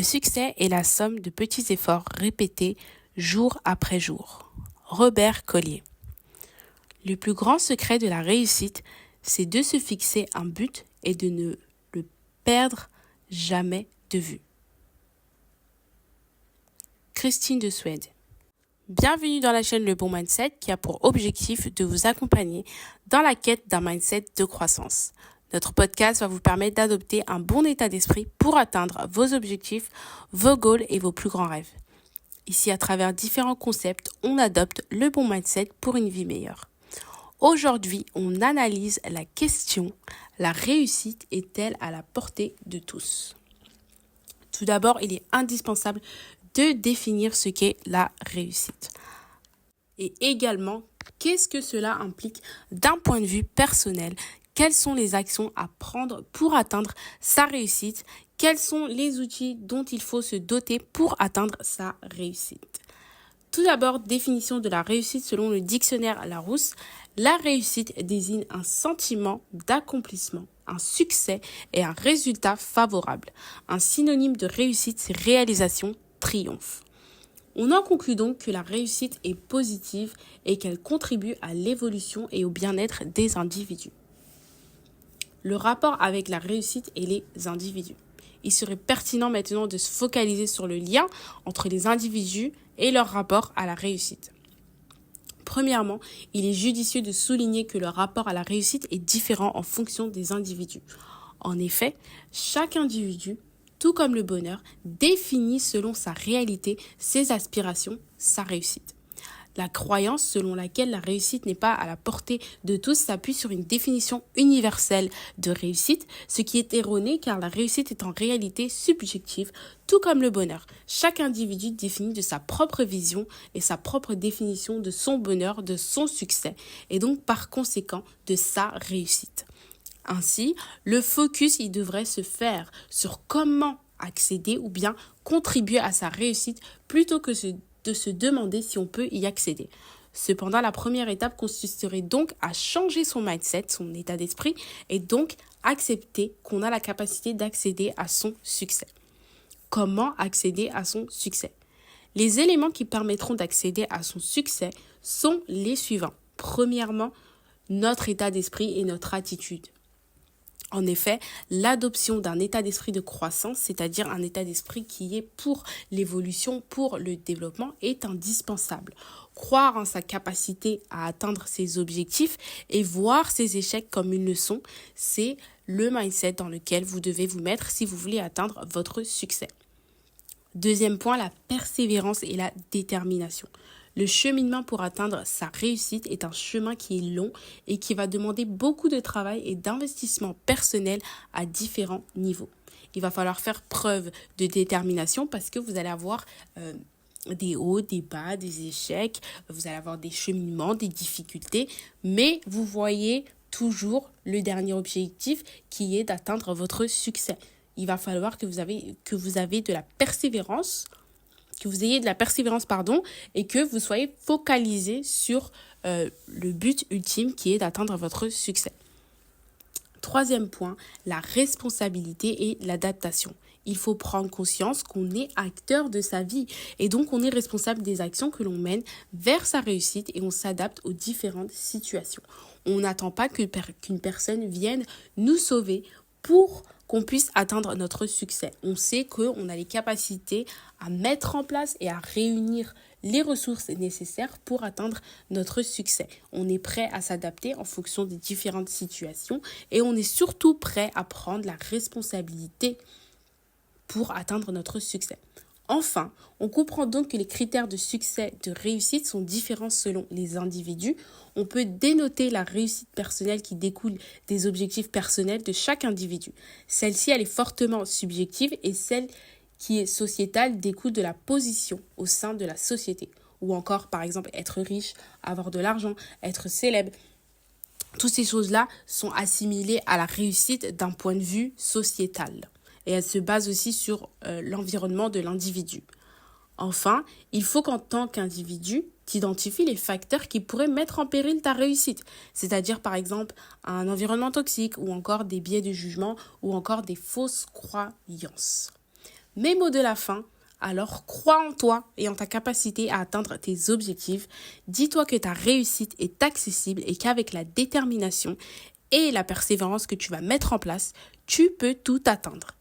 Le succès est la somme de petits efforts répétés jour après jour. Robert Collier. Le plus grand secret de la réussite, c'est de se fixer un but et de ne le perdre jamais de vue. Christine de Suède. Bienvenue dans la chaîne Le Bon Mindset qui a pour objectif de vous accompagner dans la quête d'un mindset de croissance. Notre podcast va vous permettre d'adopter un bon état d'esprit pour atteindre vos objectifs, vos goals et vos plus grands rêves. Ici, à travers différents concepts, on adopte le bon mindset pour une vie meilleure. Aujourd'hui, on analyse la question « La réussite est-elle à la portée de tous ?» Tout d'abord, il est indispensable de définir ce qu'est la réussite. Et également, qu'est-ce que cela implique d'un point de vue personnel ? Quelles sont les actions à prendre pour atteindre sa réussite ? Quels sont les outils dont il faut se doter pour atteindre sa réussite ? Tout d'abord, définition de la réussite selon le dictionnaire Larousse. La réussite désigne un sentiment d'accomplissement, un succès et un résultat favorable. Un synonyme de réussite, c'est réalisation, triomphe. On en conclut donc que la réussite est positive et qu'elle contribue à l'évolution et au bien-être des individus. Le rapport avec la réussite et les individus. Il serait pertinent maintenant de se focaliser sur le lien entre les individus et leur rapport à la réussite. Premièrement, il est judicieux de souligner que le rapport à la réussite est différent en fonction des individus. En effet, chaque individu, tout comme le bonheur, définit selon sa réalité, ses aspirations, sa réussite. La croyance selon laquelle la réussite n'est pas à la portée de tous s'appuie sur une définition universelle de réussite, ce qui est erroné car la réussite est en réalité subjective, tout comme le bonheur. Chaque individu définit de sa propre vision et sa propre définition de son bonheur, de son succès, et donc par conséquent de sa réussite. Ainsi, le focus il devrait se faire sur comment accéder ou bien contribuer à sa réussite plutôt que de se demander si on peut y accéder. Cependant, la première étape consisterait donc à changer son mindset, son état d'esprit, et donc accepter qu'on a la capacité d'accéder à son succès. Comment accéder à son succès ? Les éléments qui permettront d'accéder à son succès sont les suivants. Premièrement, notre état d'esprit et notre attitude. En effet, l'adoption d'un état d'esprit de croissance, c'est-à-dire un état d'esprit qui est pour l'évolution, pour le développement, est indispensable. Croire en sa capacité à atteindre ses objectifs et voir ses échecs comme une leçon, c'est le mindset dans lequel vous devez vous mettre si vous voulez atteindre votre succès. Deuxième point, la persévérance et la détermination. Le cheminement pour atteindre sa réussite est un chemin qui est long et qui va demander beaucoup de travail et d'investissement personnel à différents niveaux. Il va falloir faire preuve de détermination parce que vous allez avoir des hauts, des bas, des échecs, vous allez avoir des cheminements, des difficultés, mais vous voyez toujours le dernier objectif qui est d'atteindre votre succès. Il va falloir que vous ayez de la persévérance, et que vous soyez focalisé sur le but ultime qui est d'atteindre votre succès. Troisième point, la responsabilité et l'adaptation. Il faut prendre conscience qu'on est acteur de sa vie et donc on est responsable des actions que l'on mène vers sa réussite et on s'adapte aux différentes situations. On n'attend pas qu'une personne vienne nous sauver pour qu'on puisse atteindre notre succès. On sait qu'on a les capacités à mettre en place et à réunir les ressources nécessaires pour atteindre notre succès. On est prêt à s'adapter en fonction des différentes situations et on est surtout prêt à prendre la responsabilité pour atteindre notre succès. Enfin, on comprend donc que les critères de succès, de réussite sont différents selon les individus. On peut dénoter la réussite personnelle qui découle des objectifs personnels de chaque individu. Celle-ci, elle est fortement subjective et celle qui est sociétale découle de la position au sein de la société. Ou encore, par exemple, être riche, avoir de l'argent, être célèbre. Toutes ces choses-là sont assimilées à la réussite d'un point de vue sociétal. Et elle se base aussi sur l'environnement de l'individu. Enfin, il faut qu'en tant qu'individu, tu identifies les facteurs qui pourraient mettre en péril ta réussite. C'est-à-dire, par exemple, un environnement toxique ou encore des biais de jugement ou encore des fausses croyances. Mes mots de la fin, alors crois en toi et en ta capacité à atteindre tes objectifs. Dis-toi que ta réussite est accessible et qu'avec la détermination et la persévérance que tu vas mettre en place, tu peux tout atteindre.